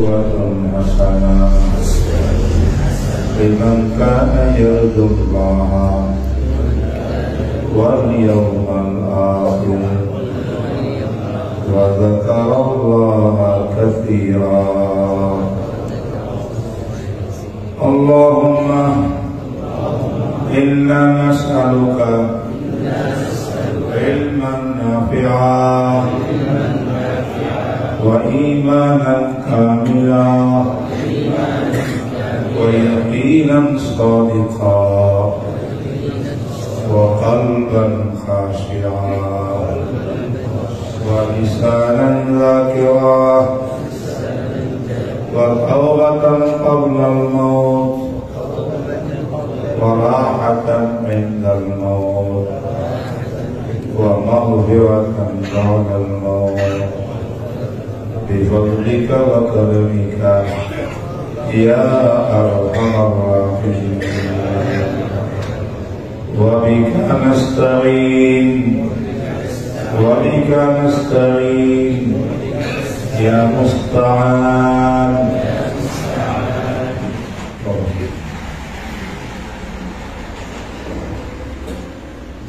أسوة حسنة لمن كان يرجو الله واليوم الآخر وذكر الله كثيرا. اللهم إنا نسألك علما نافعا وإيمانا كاملا ويقينا صادقا وقلبا خاشعا ولسانا ذاكرا وتوبة قبل الموت وراحة عند الموت ومغفرة بعد الموت بفضلك وكرمك يا أرحم الراحمين. وبك نستعين يا مستعان.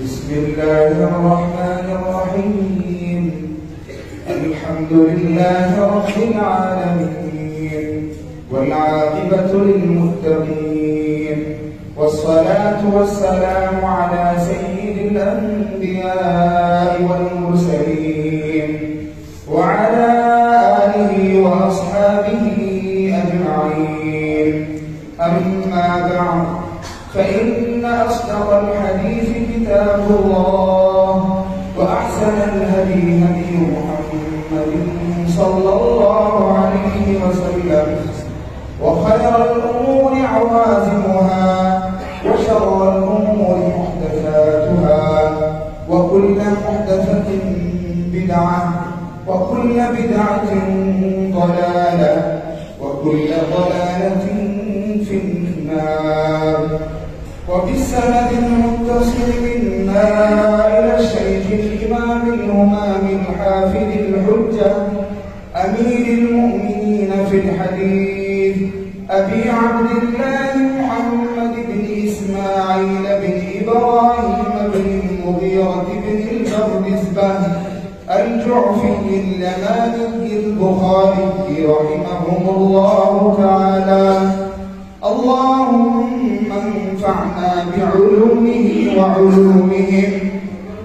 بسم الله الرحمن الرحيم. الحمد لله رب العالمين والعاقبة للمتقين والصلاة والسلام على سيد الأنبياء والمرسلين وعلى آله وأصحابه أجمعين. أما بعد، فإن أصدق الحديث كتاب الله وأحسن الهدي هدي محمد صلى الله عليه وسلم وخير الأمور عوازمها وشر الأمور محدثاتها وكل محدثة بدعة وكل بدعة ضلالة وكل ضلالة في النار. وبالسند المتصل منا إلى الشيخ الإمام الهمام الحافظ الحجة أمير المؤمنين في الحديث أبي عبد الله محمد بن إسماعيل بن إبراهيم بن المغيرة بن البردزبة الجعفي اللماني البخاري رحمهم الله تعالى. اللهم انفعنا بعلومه وعلومهم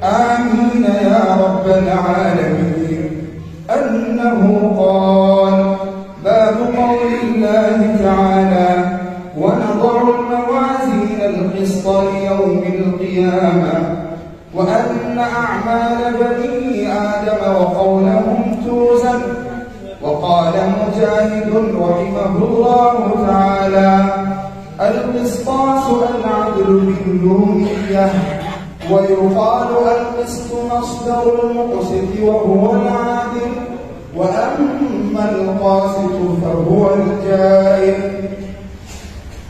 آمين يا رب العالمين. أنه قال: باب قول الله تعالى: ونضع الموازين القسط ليوم القيامة وأن أعمال بني آدم وقولهم توزن. وقال مجاهد رحمه الله تعالى: القسطاس العدل باللومية. ويقال القسط مصدر المقسط وهو العادل، وأما القاسط فهو الجائر.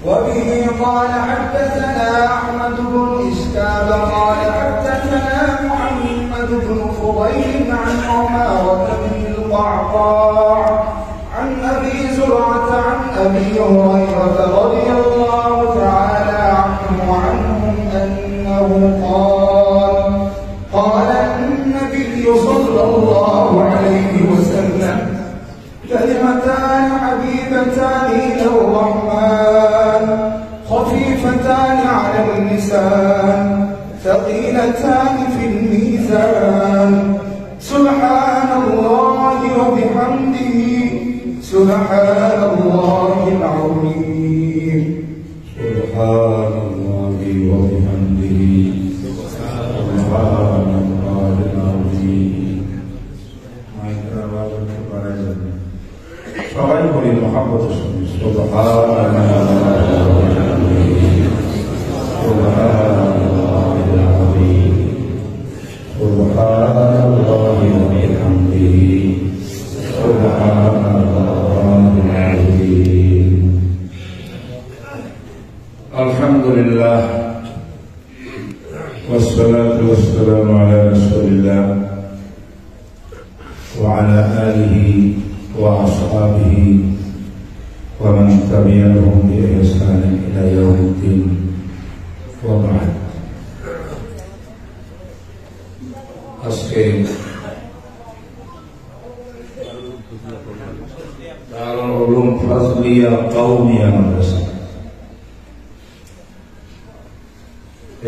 وبه قال حدثنا أحمد بن إشكاب قال حدثنا محمد بن فضيل عن عمارة بن القعقاع عن أبي زرعة عن أبي هريرة رضي الله تعالى عنه وعنهم أنه قال النبي صلى الله عليه وسلم: كلمتان حبيبتان إلى الرحمن خفيفتان على اللسان ثقيلتان في الميزان سبحان الله وبحمده سبحان الله العظيم. سبحان الله وبحمده سبحان الله العظيم. সবাই বলি মহব্বতের সঙ্গে সুবহানাল্লাহ Alhamdulillah wassalatu wassalamu ala rasulillah wa ala alihi wa ashabihi ومن تبعهم بإحسان إلى يوم الدين وبعد আজকে দারুল উলুম ফাজলিয়া কওমিয়া মাদ্রাসা,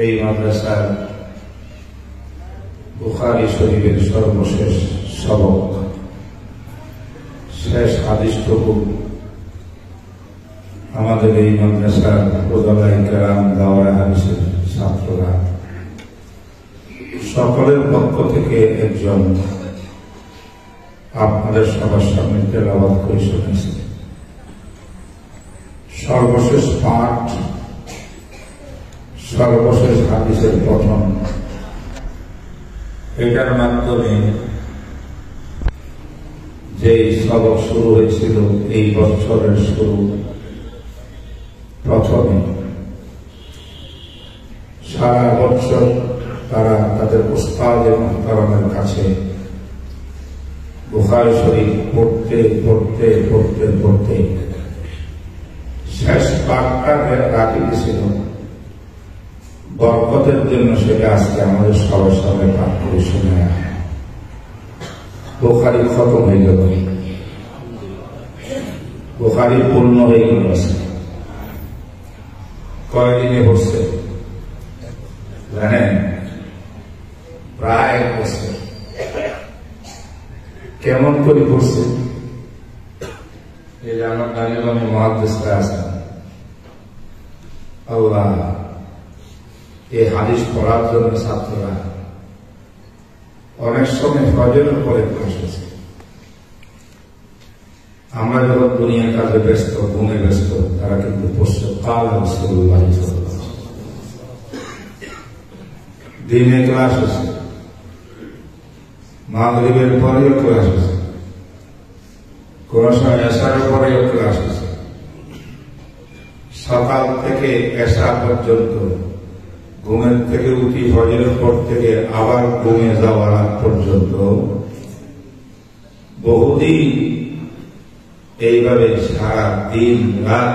এই মাদ্রাসার বুখারী শরীফের সর্বশেষ সবক, শেষ হাদিসটুকু আমাদের এই মাদ্রাসার উলামায়ে কেরাম, দাওরায়ে হাদিসের ছাত্ররা সকলের পক্ষ থেকে একজন আপনাদের সবার সামনে তেলাওয়াত করে শুনেছি। সর্বশেষ পাঠ, সর্বশেষ হাদিসের পঠন, এটার মাধ্যমে যে সবক শুরু হয়েছিল এই বছরের শুরু প্রথমে, সারা বছর তারা তাদের উস্তাদ এবং কারণের কাছে বুখারী শরীফ পড়তে পড়তে পড়তে পড়তে শেষ পাঠটা রাখি দিয়েছিল। বরকতের জন্য সেটা আজকে আমাদের সবার সামনে পাঠ করে শুনে বুখারী খতম হয়ে গেল, বুখারী পূর্ণ হয়ে গেল। কয়দিনে বসছে জানেন? প্রায় 1 বছর। কেমন করে পড়ছে? এই যে আমার দাঁড়িয়ে আমি মুহাদ্দিসরা আছেন, আল্লাহ এই হাদিস পড়ার জন্য ছাত্ররা অনেক সময় ফজরের পরে ক্লাস হচ্ছে। আমরা যখন দুনিয়ার কাজে ব্যস্ত, ঘুমে ব্যস্ত, তারা কিন্তু পড়ছে কাল রাসূলুল্লাহ সাল্লাল্লাহু আলাইহি ওয়াসাল্লাম। দিনে ক্লাস হচ্ছে, মাগরিবের পরেও ক্লাস হচ্ছে, কোন সময় এশারের পরেও ক্লাস হচ্ছে। সকাল থেকে এশা পর্যন্ত, ঘুমের থেকে উঠি ফজরের পর থেকে আবার ঘুমে যাওয়ার আগ পর্যন্ত বহুদিন এইভাবে সারা দিন রাত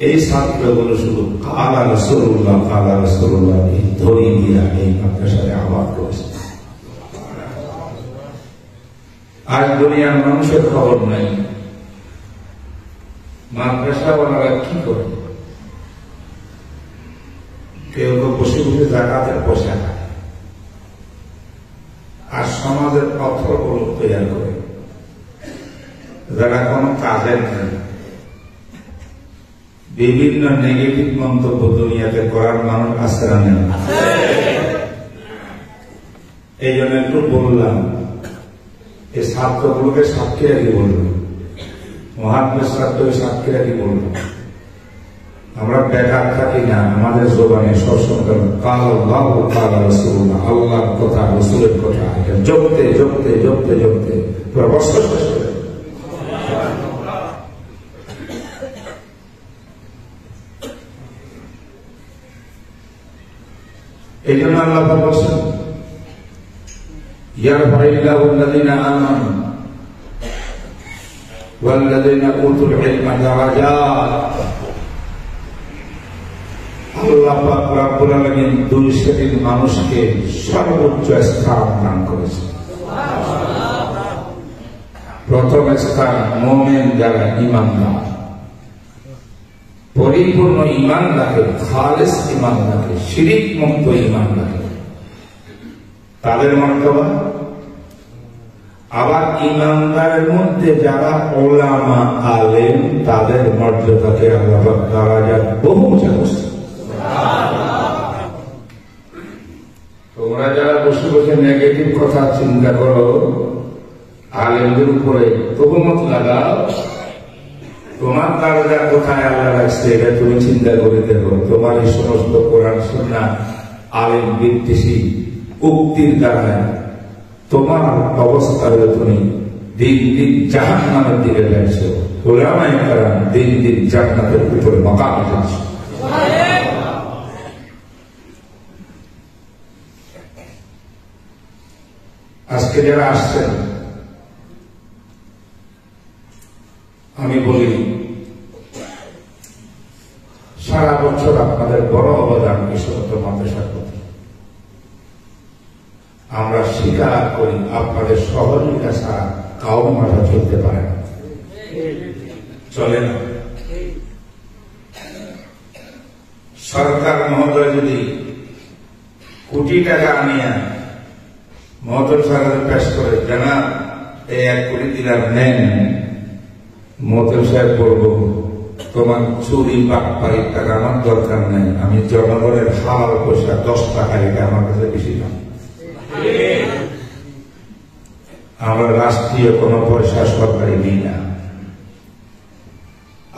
এই ছাত্রগুলো শুধু কালা রাসূলুল্লাহ এই ধরি দিয়া এই মাদ্রাসায় আবাদ করেছে। আজ দুনিয়ার মানুষের খবর নাই মাদ্রাসাওয়ালারা কি করে। কেউ কেউ বসে বসে জাকাতের পয়সা খায় আর সমাজের অর্থগুলো তৈরি করে, যারা কোনো কাজের নেই। বিভিন্ন নেগেটিভ মন্তব্য দুনিয়াতে করার মানুষ আছে না নেই? এই জন্য একটু বললাম, এই ছাত্রগুলোকে সাক্ষী রাখি বললাম, মুহাদ্দিস ছাত্রকে সাক্ষী রাখি বললাম। আমরা বেকার থাকি না, আমাদের জবানে সবসময় কাল আল্লাহ কাল রাসূলুল্লাহ, আল্লাহর কথা রাসূলের কথা জপতে জপতে জপতে জপতে পুরো বছর শেষ করে। এই জন্য আল্লাহ বলছেন ইয়ারফাইল্লাহু আল্লাযীনা আমানু ওয়াল্লাযীনা উতুল ইলমা দারাজাত। আল্লাহ পাক রব্বুল আলামিন 2 শ্রেণীর মানুষকে সর্বোচ্চ স্থান দান করেছেন। প্রথম স্থান মুমিন, যারা ঈমানদার, পরিপূর্ণ ঈমান রাখে, খালেস ঈমান রাখে, শিরক মুক্ত ঈমান রাখে, তাদের মর্যাদা। আবার ঈমানদারের মধ্যে যারা উলামা আলেম, তাদের মর্যাদাকে আল্লাহ পাক দারাজাত বহু উঁচা করেছেন। তোমরা যারা বসে বসে নেগেটিভ কথা চিন্তা করো, আলেমদের উপরে তহমত লাগাও, তোমার দরজা কোথায় আল্লাহ রাখছে এটা তুমি চিন্তা করে দেখো। তোমার এই সমস্ত কোরআন সুন্নাহ আলেম বিদ্বেষী উক্তির দ্বারা তোমার অবস্থা তুমি দিন দিন জাহান্নামের দিকে যাচ্ছ, উলামায়ে কেরাম দিন দিন জান্নাতের উপরে মাকাম যাচ্ছে। আজকে যারা আসছেন আমি বলি সারা বছর আপনাদের বড় অবদান বিশ্বত মাদ্রাসার প্রতি। আমরা স্বীকার করি আপনাদের সহযোগিতা ছাড়া কাউ মাথা চলতে পারে না, চলে না। সরকার মহোদয় যদি কোটি টাকা আনিয়া মহোদয় সাহেব পেশ করে জানা এই 1 কোটি দিলাম নেন, মহোদয় সাহেব বলব তোমার চুরি বাটপাড়ির টাকা আমার দরকার নেই, আমি জনগণের হালাল পয়সা 10 টাকা এটা আমার কাছে বেশি দাম। আমরা রাষ্ট্রীয় কোন পয়সা সরকারি দিই না।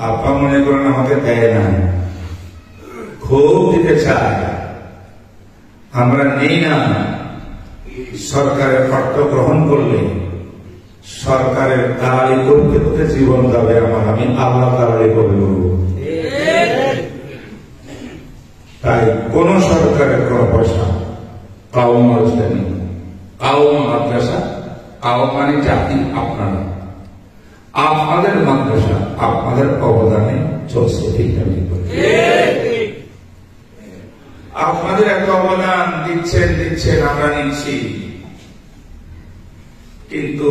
আপনার মনে করেন আমাকে দেয় না, খুব দিতে চায়, আমরা নেই না। সরকারের অর্থ গ্রহণ করলে সরকারের দালালি করতে করতে জীবন যাবে আমার, আমি আল্লাহ দালালি করে করব। তাই কোন সরকারের কোন পয়সা কাউ মাদ্রাসা নেই। কাউ মাদ্রাসা, কাউ মানে জাতি, আপনারা আপনাদের মাদ্রাসা আপনাদের অবদানে চলছে। ঠিক আছে, আপনাদের একটা অবদান দিচ্ছেন আমরা নিচ্ছি, কিন্তু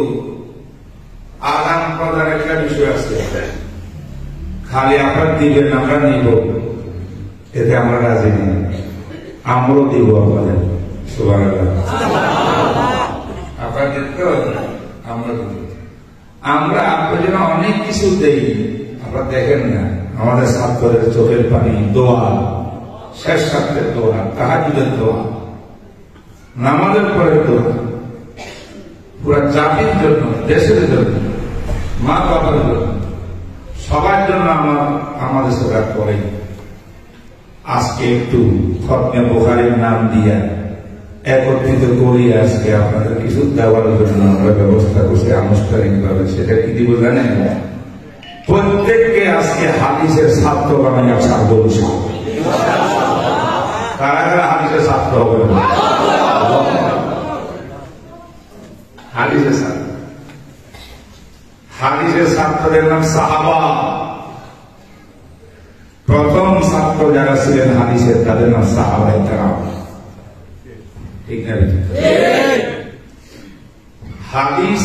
আদান প্রদান একটা বিষয় আছে। খালি আপনারা দিবেন আমরা নিব, এতে আমরা রাজি নেই। আমরাও দিব আপনাদের, আপনারা দিতে আমরা দিব। আমরা আপনার জন্য অনেক কিছু দেই, আপনারা দেখেন না। আমাদের ছাত্রদের চোখের পানি, দোয়া, শেষ ছাত্রের দোয়া, তাহাজ্জুদের দোয়া, নামাজের পরে দোয়া, পুরা জাতির জন্য, দেশের জন্য, মা বাবার জন্য, সবার জন্য আমাদের সরকার করে। আজকে একটু খতমে বুখারীর নাম দিয়া একত্রিত করি, আজকে আপনাদের কিছু দেওয়ার জন্য আমরা ব্যবস্থা করছি আনুষ্ঠানিক ভাবে। সেটা কি দিব জানেন? প্রত্যেককে আজকে হাদিসের ছাত্র বানাইয়া ছাড়বো। কারা কারা হাদিসের ছাত্র হবে? হাদিসের ছাত্রদের নাম সাহাবা। প্রথম ছাত্র যারা ছিলেন হাদিসের তাদের নাম সাহাবায়ে কেরাম। ঠিক না? হাদিস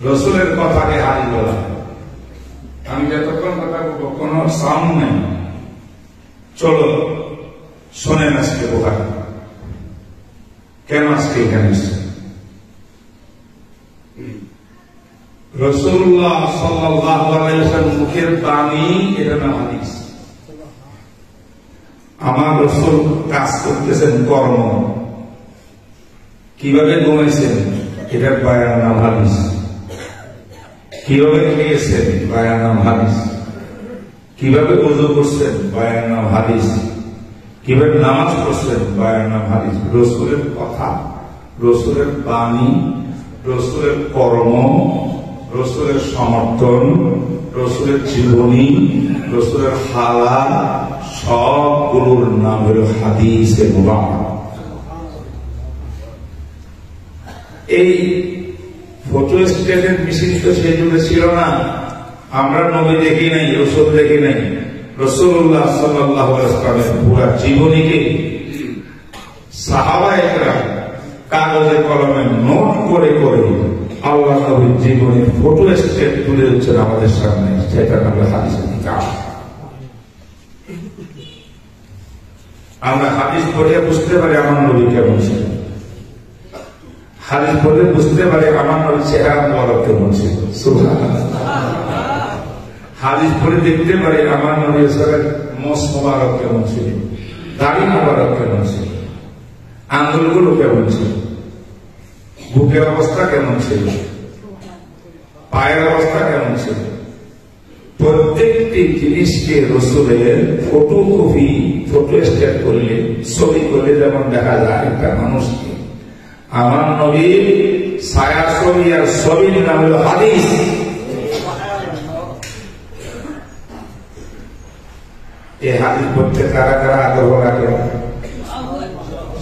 রসুলের কথাকে হাদিস বলা। আমি যতক্ষণ কথা বলবো কোন সাউন্ড নেই, চলো শোনেন আজকে বুখারী কেন আজকে এখানে এসেছে। রাসূলুল্লাহ সাল্লাল্লাহু আলাইহি ওয়াসাল্লাম মুখের বাণী, এটা নাম হাদিস। আমার রাসূল কাজ করতেছেন কর্ম, কিভাবে ঘুমাইছেন এটার বয়ান নাম হাদিস, কিভাবে খেয়েছেন বয়ান নাম হাদিস, কিভাবে ওযু করছেন বয়ান নাম হাদিস, কিভাবে নামাজ পড়ছেন বয়ান নাম হাদিস। রাসূলের কথা, রাসূলের বাণী, রাসূলের কর্ম, রাসূলের সমর্থন, রাসূলের জীবনী, রাসূলের হালাত, সবগুলোর নাম হল হাদিসে মুবারক। এই ফটো স্টেটের মিছিল তো সেই যুগে ছিল না। আমরা নবী দেখি নাই, রাসূল দেখি নাই। রাসূলুল্লাহ সাল্লাল্লাহু আলাইহি ওয়াসাল্লামের পুরো জীবনীকে সাহাবায়ে কেরাম কাগজে কলমে নোট করে করে আল্লাহ নবীর জীবনের ফটো স্টেট তুলে দিচ্ছেন আমাদের সামনে। সেটা নাম হাদিসের কিতাব। আমরা হাদিস পড়ে বুঝতে পারি আমার নবী কেমন ছিলেন, হাদিস পড়ে বুঝতে পারি আমার নবীর চেহারা মোবারক কেমন ছিল। সুবহানাল্লাহ। হাদিস পড়ে দেখতে পারি আমার নবীর মোস মোবারক কেমন ছিল, দাড়ি মোবারক কেমন ছিল, আঙ্গুলগুলো কেমন ছিল, বুকের অবস্থা কেমন ছিল, পায়ের অবস্থা কেমন ছিল। প্রত্যেকটি জিনিসকে রাসূলের ফটোকপি, ফটো স্টেট করলে, ছবি করলে যেমন দেখা যায় একটা মানুষকে, আমার নবীর ছায়া ছবি আর ছবির নাম হল হাদিস। এই হাদিস পড়তে কারা কারা আগ্রহ রাখে?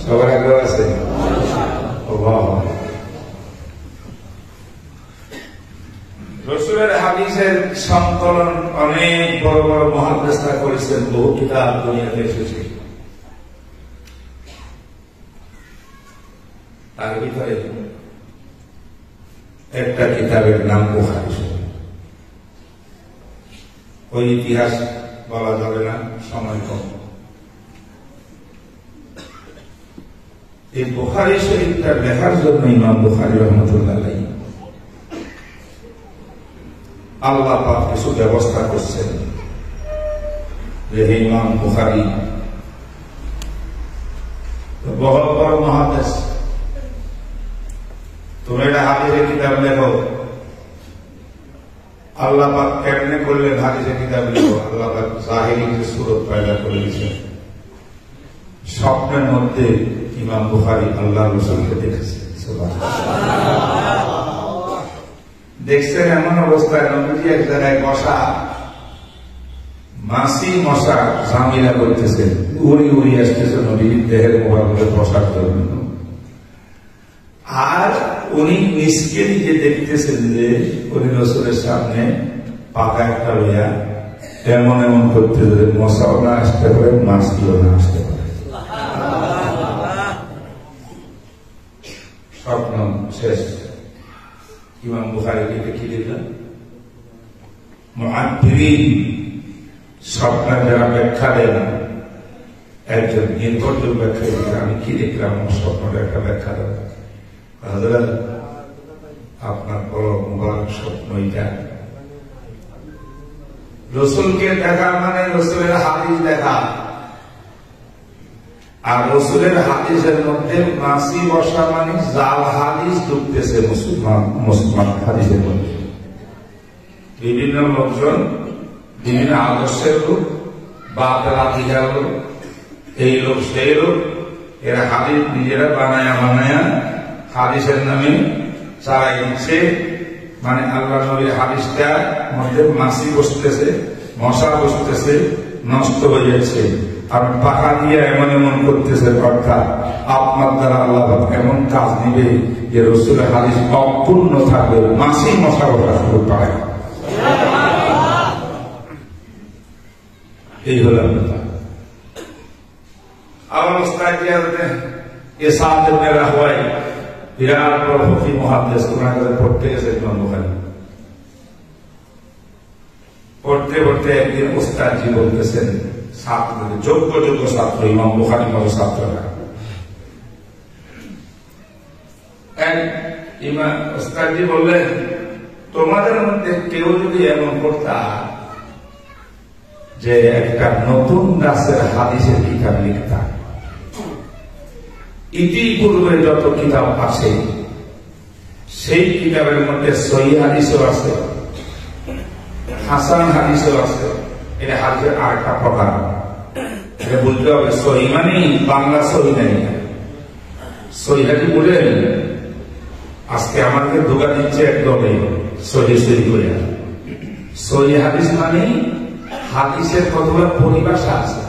সবার আগ্রহ আছে? রাসূলের হাদিস হাদিসের সংকলন অনেক বড় বড় মুহাদ্দিসরা করেছেন, বহু কিতাব দুনিয়াতে এসেছে। তার ভিতরে একটা কিতাবের নাম বুখারী শরীফ। ওই ইতিহাস বলা যাবে না, সময় কম। এই বুখারী শরীফটা লেখার জন্য ইমাম বুখারী রাহমাতুল্লাহ আলাইহি আল্লাহ পাক কিছু ব্যবস্থা করছেন যে ইমাম বুখারী বহুত বড় মুহাদ্দিস, তুমি এটা হাদিসের কিতাব লেখো। আল্লাহ পাক কেমনে করলেন হাদিসের কিতাব লেখো? আল্লাহ পাক জাহিরি যে সূরত পয়দা করে দিয়েছেন। স্বপ্নের মধ্যে ইমাম বুখারী আল্লাহ রাসূলকে দেখেছেন, দেখছেন এমন অবস্থায় নবীজি এক জায়গায় বসা, মাছি মশা ঝামেলা করতেছেন, উড়ি উড়ি আসতেছে নবীর দেহের মোবারকে বসার জন্য। আর উনি নিজকে নিজে দেখতেছেন যে উনি রাসূলের সামনে পাকা একটা লইয়া এমন এমন করতেছে, মশাও না আসতে পারে, মাছিও না আসতে পারে। স্বপ্ন শেষ। ইমাম বুখারী কি লিখলেন? মুআদ্দিরিন, স্বপ্নের যারা ব্যাখ্যা দেন, একজন নির্ভরযোগ্য ব্যাখ্যা দিলেন, আমি কি দেখলাম স্বপ্নটা একটা ব্যাখ্যা দেন। হযরত আপনার বড় মুবারক স্বপ্ন এটা। রাসূলকে দেখা মানে রাসূলের হাদিস দেখা, আর রাসূলের হাদিসের মধ্যে মাছি বসা মানে জাল হাদিস ঢুকতেছে মুসলমান হাদিসের মধ্যে। বিভিন্ন লোকজন, বিভিন্ন আদর্শের লোক, বাপরা দিঘা লোক, এই লোক সেই লোক, এরা হাদিস নিজেরা বানায়া বানায়া হাদিসের নামে চালাই দিচ্ছে। মানে আল্লাহ নবীর হাদিসটার মধ্যে মাছি বসতেছে, মশা বসতেছে, নষ্ট হয়ে যাচ্ছে। আর পাকা দিয়ে এমন এমন করতেছে, অর্থাৎ আপনার দ্বারা আল্লাহ এমন কাজ নিবে যে রাসূলের হাদিস অপূর্ণ থাকবে, মাছি মশা বসা শুরু পারে। এই হল আমার অবস্থায় বিরাট বড় ফকি মুহাদ্দিস ওনাদের পড়তে গেছেন ইমাম বুখারী। পড়তে পড়তে একদিন উস্তাদজি বলতেছেন ছাত্রদের, যোগ্য যোগ্য ছাত্র, ইমাম বুখারী মতো ছাত্ররা, ইমাম উস্তাদজি বললেন, তোমাদের মধ্যে কেউ যদি এমন করতা যে একটা নতুন গাছের হাদিসের কিতাব লিখতা, ইতিপূর্বে যত কিতাব আছে সেই কিতাবের মধ্যে সহিহ হাদিসও আছে, হাসান হাদিসও আছে। এটা হাদিসের আরেকটা প্রকার, এটা বলতে হবে। সহিহ মানে বাংলা সহিহ নেই, সহিহ হাদিস বলে আজকে আমাকে ধোকা দিচ্ছে একদমই সহিহ সহিহ করে। সহিহ হাদিস মানে হাদিসের কতগুলো পরিভাষা আছে।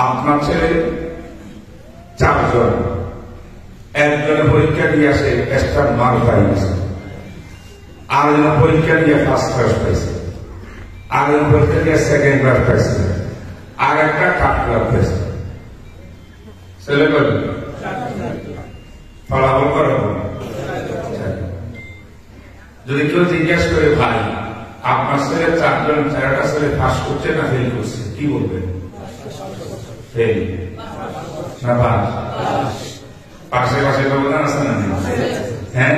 আপনার ছেলে 4 জন, একজনে পরীক্ষা দিয়ে আসে এক্সট্রা মার্ক পাইছে, আরেকজন পরীক্ষা দিয়ে ফার্স্ট ক্লাস পাইছে, আরেকজন পরীক্ষা দিয়ে সেকেন্ড ক্লাস পাইছে, আর একটা থার্ড ক্লাস পাইছে। ছেলে বলে ফলাফল করা। যদি কেউ জিজ্ঞেস করে, ভাই আপনার ছেলে 4 জন, 4টা ছেলে পাস করছে না ফেল করছে, কি বলবেন? ফেল না পাস? পাশে পাশে ব্যবধান আছে না? হ্যাঁ,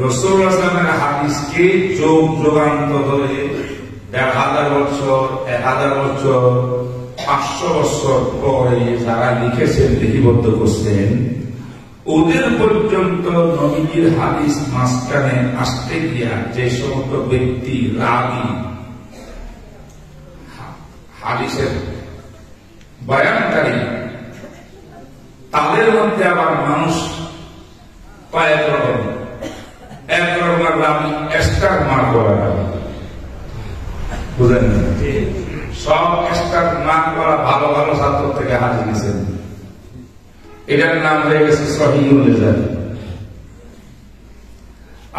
রাসূলুল্লাহ সাল্লাল্লাহু আলাইহি ওয়াসাল্লামের হাদিসকে যোগ যোগান্তর ধরে 1000 বছর, 1000 বছর, 500 বছর পরে যারা লিখেছেন, লিপিবদ্ধ করছেন, ওদের পর্যন্ত নবীজির হাদিস মাঝখানে আসতে গিয়া যে সমস্ত ব্যক্তি রাবী হাদিসের বয়ানকারী, তাদের মধ্যে আবার মানুষ কয়েক রকম। এক রকমের রাবী এক্সট্রা মার্ক করা রাবী, বুঝলেন? সব এক্সট্রা মার্ক করা ভালো ভালো ছাত্র থেকে হাদিস নিয়েছেন, এটার নাম হয়ে গেছে সহিহুল রিজাল।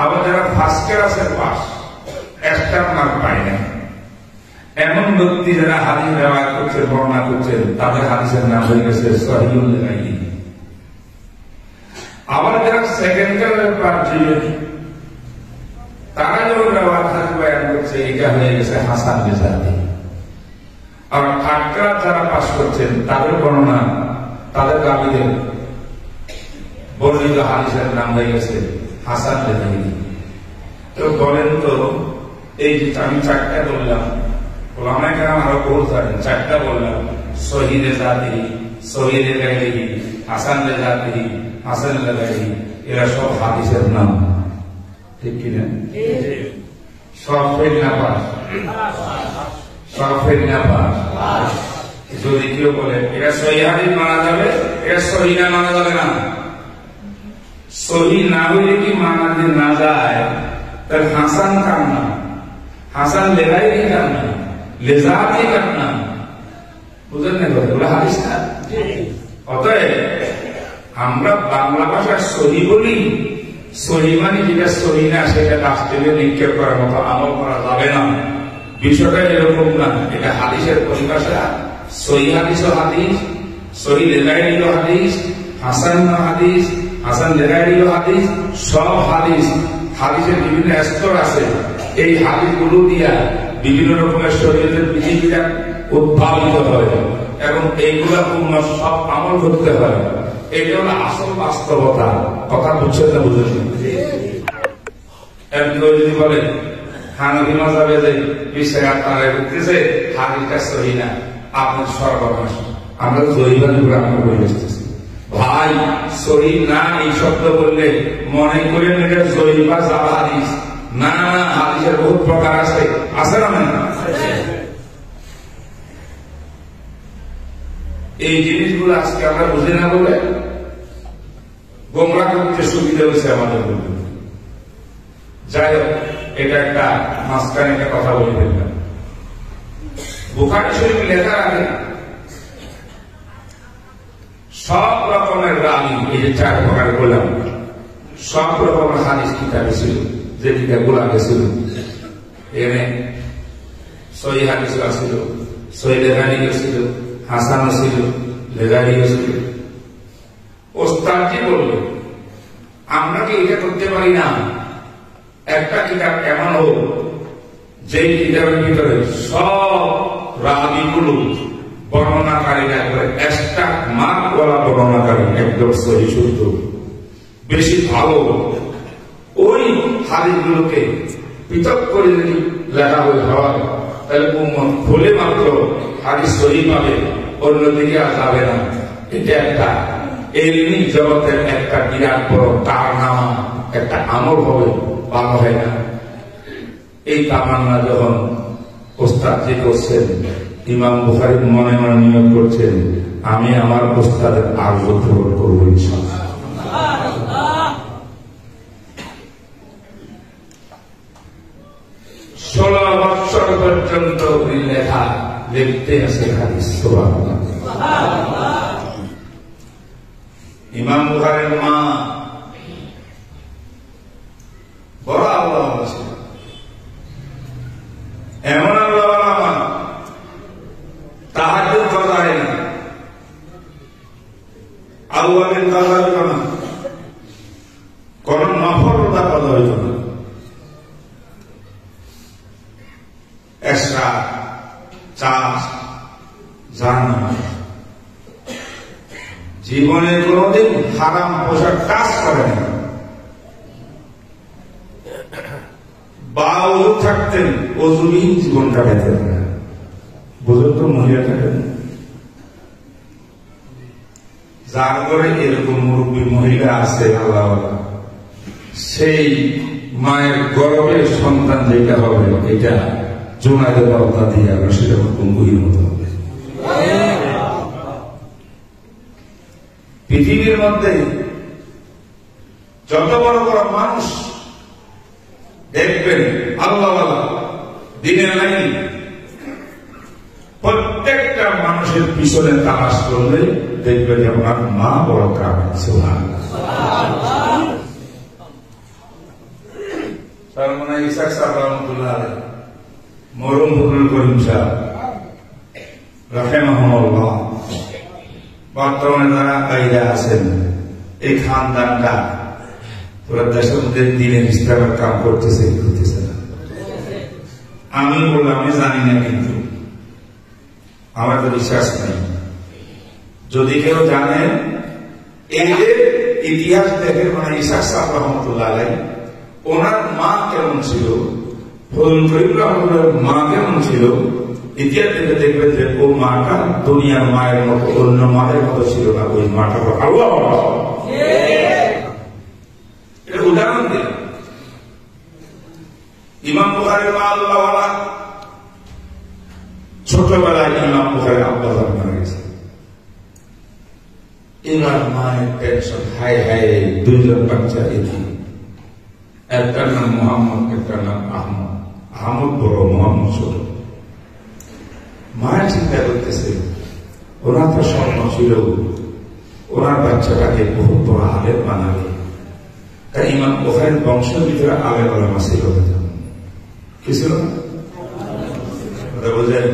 আবার যারা ফার্স্ট ক্লাসের পাস এক্সট্রা মার্ক পায় না এমন ব্যক্তি যারা হাদিস ব্যবহার করছেন বর্ণনা করছেন তাদের হাদিসের নাম হয়ে গেছে সহিহুল গায়বি। আবার যারা সেকেন্ড ক্লাসের পাস তারা যখন ব্যবহার হাদিস বয়ান করছে এটা হয়ে গেছে হাসান লিজাতি। আর থার্ড ক্লাস যারা পাস করছেন তাদের বর্ণনা তাদের রাবীদের বর্ণিত হাদিসের নাম হয়ে গেছে হাসান লিজাতি। তো বলেন তো এই যে আমি চারটা বললাম ওলামায়ে কেরাম আরো বহুত জানেন, চারটা বললাম সহিহ লিজাতি, সহিহ লিগাইরিহি, হাসান লিজাতি, হাসান লিগাইরিহি, এরা সব হাদিসের নাম, ঠিক কিনা? সব ফেল না পাস, সব ফেল না পাস। যদি কেউ বলে এটা সহিহ হাদিস মানা যাবে, এটা সহিহ না মানা যাবে না, সহিহ না হইলে কি মানা যে না যায় তাহলে হাসান কার নাম, হাসান লিগাইরিহি কার নাম, লিজাতি কার নাম, বুঝলেন না? ওগুলো হাদিস না। অতএব আমরা বাংলা ভাষার সহিহ বলি, সহিহ মানে যেটা সহিহ না সেটা ডাস্টবিনে নিক্ষেপ করার মতো আমল করা যাবে না, বিষয়টা এরকম না। এটা হাদিসের পরিভাষা। সহিহ হাদিস ও হাদিস, সহিহ লিগাইরি ও হাদিস, হাসান ও হাদিস, হাসান লিগাইরি ও হাদিস, সব হাদিস। হাদিসের বিভিন্ন স্তর আছে, এই হাদিসগুলো দিয়া বিভিন্ন রকমের শরীরের বিধিবিধান উদ্ভাবিত হয় এবং এইগুলা উম্মত সব আমল করতে হয়। এটা হলো আসল বাস্তবতা। কথা বুঝছেন না? বুঝেছেন? এমন যদি বলে হানাফি মাযহাবে যে বিষয় তারা উঠতেছে হাদিসটা সহিহ না, আপনার সর্বনাশ। আমরা জয়ীবাদী করে আমরা বলে আসতেছি ভাই সহিহ না এই শব্দ বললে মনে করেন এটা জয়ী বা জাল হাদিস না। না, হাদিসের বহুত প্রকার আছে, আছে না? এই জিনিসগুলো আজকে আমরা বুঝি না বলে গোমরাহ করতে সুবিধা হয়েছে আমাদের। যাই হোক, এটা একটা মাঝখানে একটা কথা বলে দিলাম। বুখারী শরীফ লেখার আগে সব রকমের রাবী, এই যে 4 প্রকার বললাম, সব রকমের হাদিস কিতাবে ছিল, যে কিতাবগুলো আগে ছিল। এখানে সহিহ হাদিস ছিল, সহিহ লিগাইরি ছিল, হাসান ছিল, লিগাইরি ছিল। ওস্তাদজি বলল আমরা কি এটা করতে পারি না, একটা কিতাব এমন হোক যে কিতাবের ভিতরে সব রাবীগুলো বর্ণনাকারীরা করে এক্সট্রা মার্ক ওয়ালা বর্ণনাকারী, একদম সহিহ শুদ্ধ, বেশি ভালো। ওই হাদিসগুলোকে পৃথক করে যদি লেখা হয় তাহলে উম্মত খুলে মাত্র হাদিস সহিহ পাবে, অন্যদিকে আর যাবে না। এটা একটা এলমি জগতের একটা বিরাট বড় কারনামা, একটা আমল হবে, ভালো হয় না। এই তামান্না যখন ওস্তাদজি করছেন, ইমাম বুখারী মনে মনে নিয়োগ করছেন আমি আমার ওস্তাদের আরজ পূরণ করবো ইনশাআল্লাহ। 16 বছর পর্যন্ত লেখা লিখতে আছে হাদিস। সুবহানাল্লাহ। ইমাম বুখারীর মা বড় আল্লাহ ছিল, এমন আল্লাহ মা তাহাজ্জুদ কাজা হয় না, আউয়ালের কাজা হইত না, কোন নফল রোজা কাজা হইত না, এক্সট্রা চাষ জান জীবনে কোনদিন হারাম পোশাক কাজ করে না। বা ওজু থাকতেন, ওজুবিহীন জীবন কাটাতেন না। বুঝুন তো, মহিলা থাকেন যার ঘরে এরকম মুরব্বী মহিলা আছে, আল্লাহ সেই মায়ের গর্ভে সন্তান যেটা হবে এটা জোনাদের বার্তা দিয়ে আমরা সেটা গভীর মতো হবে। পৃথিবীর মধ্যে যত বড় বড় মানুষ দেখবেন আল্লাহ দিনের লাইন, প্রত্যেকটা মানুষের পিছনে তালাশ করলে দেখবেন আপনার মা বড় কাজ। তার মানে ইসাক সাহেব রহমতুল্লাহ আলাইহি, মরহুম ফজলুল করিম সাহেব রাহিমাহুল্লাহ, বর্তমানে যারা কায়দা আছেন, এই খানদানটা পুরো দেশের মধ্যে দিনের ইসলামের কাম করতেছে না। আমি বললাম আমি জানি না, কিন্তু আমার তো বিশ্বাস নাই। যদি কেউ জানেন এই যে ইতিহাস দেখে, মানে ইসাক সাহেব রহমতুল্লাহ আলাইহি ওনার মা কেমন ছিল, ফজলুল করিম রহমতুল্লাহর মা কেমন ছিল, ইতিহাস থেকে দেখবেন যে ও মাটা দুনিয়ার মায়ের মতো, অন্য মায়ের মতো ছিল না। ওই মাটা আল্লাহ উদাহরণ দিল। ইমাম বুখারীর মা আল্লাহওয়ালা, ছোটবেলায় ইমাম বুখারীর আব্বা মারা গেছে। এবার মায়ের টেনশন, হায় হায় দুইজন বাচ্চা এদিকে, একটার নাম মোহাম্মদ, একটার নাম আহমদ। আহমদ বড়, মোহাম্মদ ছোট। মায়ের চিন্তা করতেছে, ওনার তো স্বপ্ন ছিল ওনার বাচ্চাটাকে বহুত বড় আলেম বানাবে। তাই ইমাম বুখারীর বংশের ভিতরে আলেম ওলামা ছিল, কি ছিল বুঝলেন?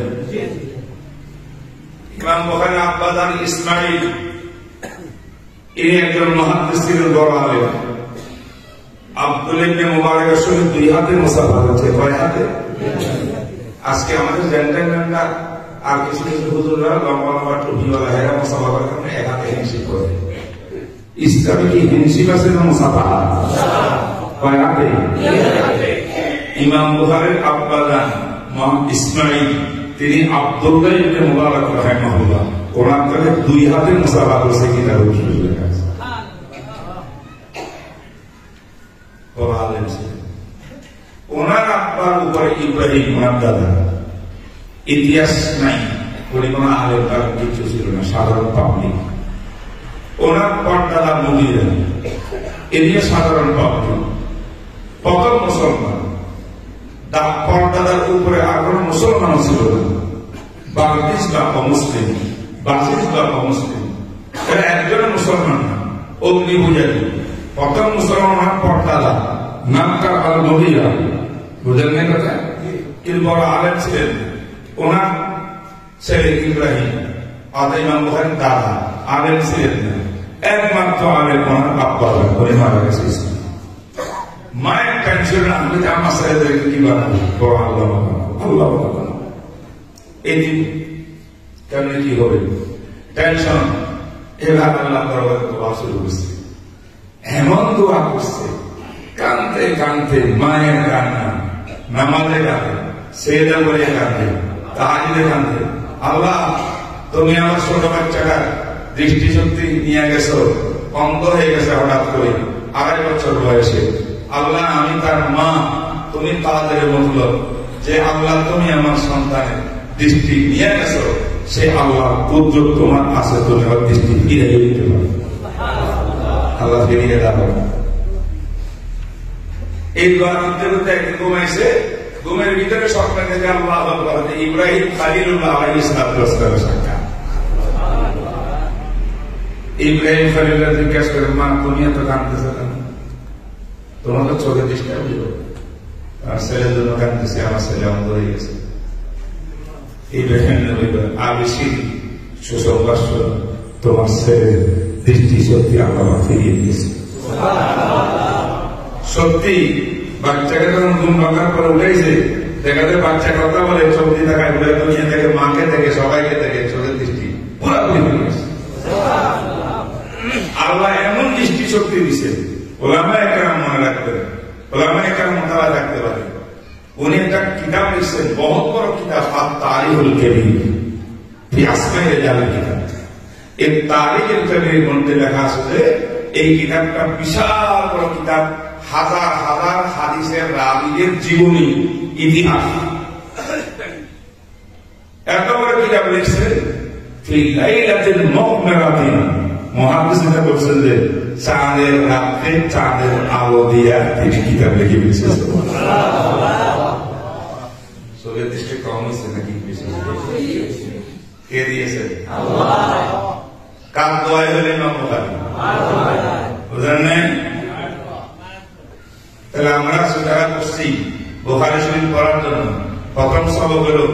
ইমাম বুখারীর আব্বা জান ইসমাইল, ইনি একজন মুহাদ্দিস ছিলেন, বড় আলেম। আব্দুল্লাহ ইবনে মুবারকের সঙ্গে 2 হাতে মুসাফা হচ্ছে। কয় হাতে? আজকে আমাদের জেন্টলম্যানরা আর কিছু কিছু হুজুররা লম্বা লম্বা টুপিওয়ালা হেরা মুসাফা করে, এক হাতে হ্যান্ডশেক করে। ইসলামে কি হ্যান্ডশেক আছে না মুসাফা? কয় হাতে? ইমাম বুখারীর আব্বা জান ইসমাইল, তিনি আব্দুল্লাহ ইবনে মুবারক রাহিমাহুল্লাহ, ওনার কাছে 2 হাতে মুসাফা করছে। কিতাবে লেখা আছে। ওনার আব্বার উপরে ইব্রাহিম, ওনার দাদা, ইতিহাস নাই, উনি কোন আলেম তার কিছু ছিল না, সাধারণ পাবলিক। ওনার পরদাদা মুগিরা, এদিকে সাধারণ পাবলিক, প্রথম মুসলমান। পরদাদার উপরে আর কোন মুসলমান ছিল না। বাগদিস বা অমুসলিম, বাসিস বা অমুসলিম, এরা একজন মুসলমান না, অগ্নি পূজারী। প্রথম মুসলমান পরদাদা, নাম তার আল মুগিরা, বুঝলেন না কথা? কিন্তু বড় আলেম ছিলেন। ওনার ছেলে ইব্রাহিম, ইমাম বুখারীর দাদা, আলেম ছিলেন না। একমাত্র আলেম ওনার আব্বা, উনি মারা গেছে। মায়ের টেনশন, আমি আমার ছেলেদেরকে কি বানাবো, বড় আল্লাহ আল্লাহ এদিন কেমন কি হবে টেনশন। এবার আল্লাহ দরবারে দোয়া শুরু করছে, এমন দোয়া করছে, কানতে কানতে, মায়ের কান্না, নামাজে কাঁদে, সেজদা করে কাঁদে, তাহাজ্জুদে কাঁদে। আল্লাহ, তুমি আমার ছোট বাচ্চাটা দৃষ্টিশক্তি নিয়ে গেছো, অন্ধ হয়ে গেছে হঠাৎ করে 2.5 বছর বয়সে। আল্লাহ, আমি তার মা, তুমি তাদের বললো যে আল্লাহ তুমি আমার সন্তানের দৃষ্টি নিয়ে গেছো, সে আল্লাহ কুদরত তোমার আছে, তুমি আমার দৃষ্টি ফিরে দিতে পারো। আল্লাহ ফিরিয়ে দাও। এই দোয়া করতে করতে একদিন ঘুমাইছে, ঘুমের ভিতরে স্বপ্নে থেকে আল্লাহ ইব্রাহিম খলিলুল্লাহ আলাইহিস সালামের সাক্ষাৎ। ইব্রাহিম খলিলুল্লাহ জিজ্ঞাসা করে, মা তুমি এত কাঁদতেছো কেন? তোমার তো চোখে দৃষ্টি হইল, আর ছেলের জন্য কাঁদতেছে, আমার ছেলে অন্ধ হয়ে গেছে। ইব্রাহিম আবেশিক সুসংবাদ, তোমার ছেলের দৃষ্টি সত্যি আল্লাহ ফিরিয়ে দিয়েছে। সত্যি বাচ্চাকে যখন ঘুম ভাঙার পরে উঠেছে, দেখা যায় বাচ্চা কথা বলে, চোখ দিয়ে দেখায়, ঘুরে দুনিয়া থেকে, মাকে দেখে, সবাইকে দেখে, চোখের দৃষ্টি পুরাপুরি হয়ে গেছে। আল্লাহ এমন দৃষ্টি শক্তি দিছে, ওলামায়ে কেরাম মনে রাখতে, ওলামায়ে কেরাম মোতালা রাখতে পারে। উনি একটা কিতাব লিখছেন, বহুত বড় কিতাব, আত-তারিখুল কাবীর ফি আসমাই রিজালিল কিতাব। এই তারিখুল কাবীরের মধ্যে লেখা আছে যে এই কিতাবটা বিশাল বড় কিতাব, হাজার হাজার হাদিসের রাবীদের জীবনী, ইতিহাস। এত বড় কিতাব লিখছে, ফি লাইলাতিল মুকমিরাতিন। মুহাদ্দিসরা বলছেন যে চাঁদের রাতে চাঁদের আলো দিয়া তিনি কিতাব লিখে দিয়েছেন। সোভিয়েত দৃষ্টি কম হয়েছে নাকি বেশি? কে দিয়েছে? আল্লাহ। কার দোয়া হলে ইমাম বুখারী? বুঝলেন নাই? তাহলে আমরা যারা করছি বুখারী শরীফ পড়ার জন্য প্রথম সবক হলো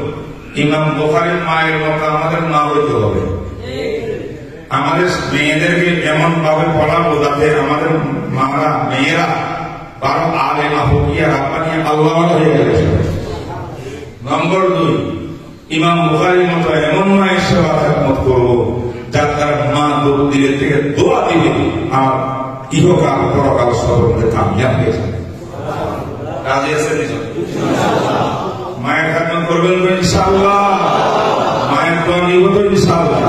ইমাম বুখারীর মায়ের মতো আমাদের মা হইতে হবে। আমাদের মেয়েদেরকে এমন ভাবে পড়াবো যাতে আমাদের মারা মেয়েরা বারো আলেমা ফকিয়া রাব্বানিয়া আল্লাহ হয়ে গেছে। নম্বর 2, ইমাম বুখারীর মতো এমন মায়ের সেবা খেদমত করবো যার দ্বারা মা দিলের থেকে দোয়া দিবে আর ইহকাল পরকাল সর্বদা কামিয়াব হয়ে যাবে। রাজি আছেন? মায়ের খেদমত করবেন তো ইনশাআল্লাহ, মায়ের দোয়া নিব তো ইনশাআল্লাহ।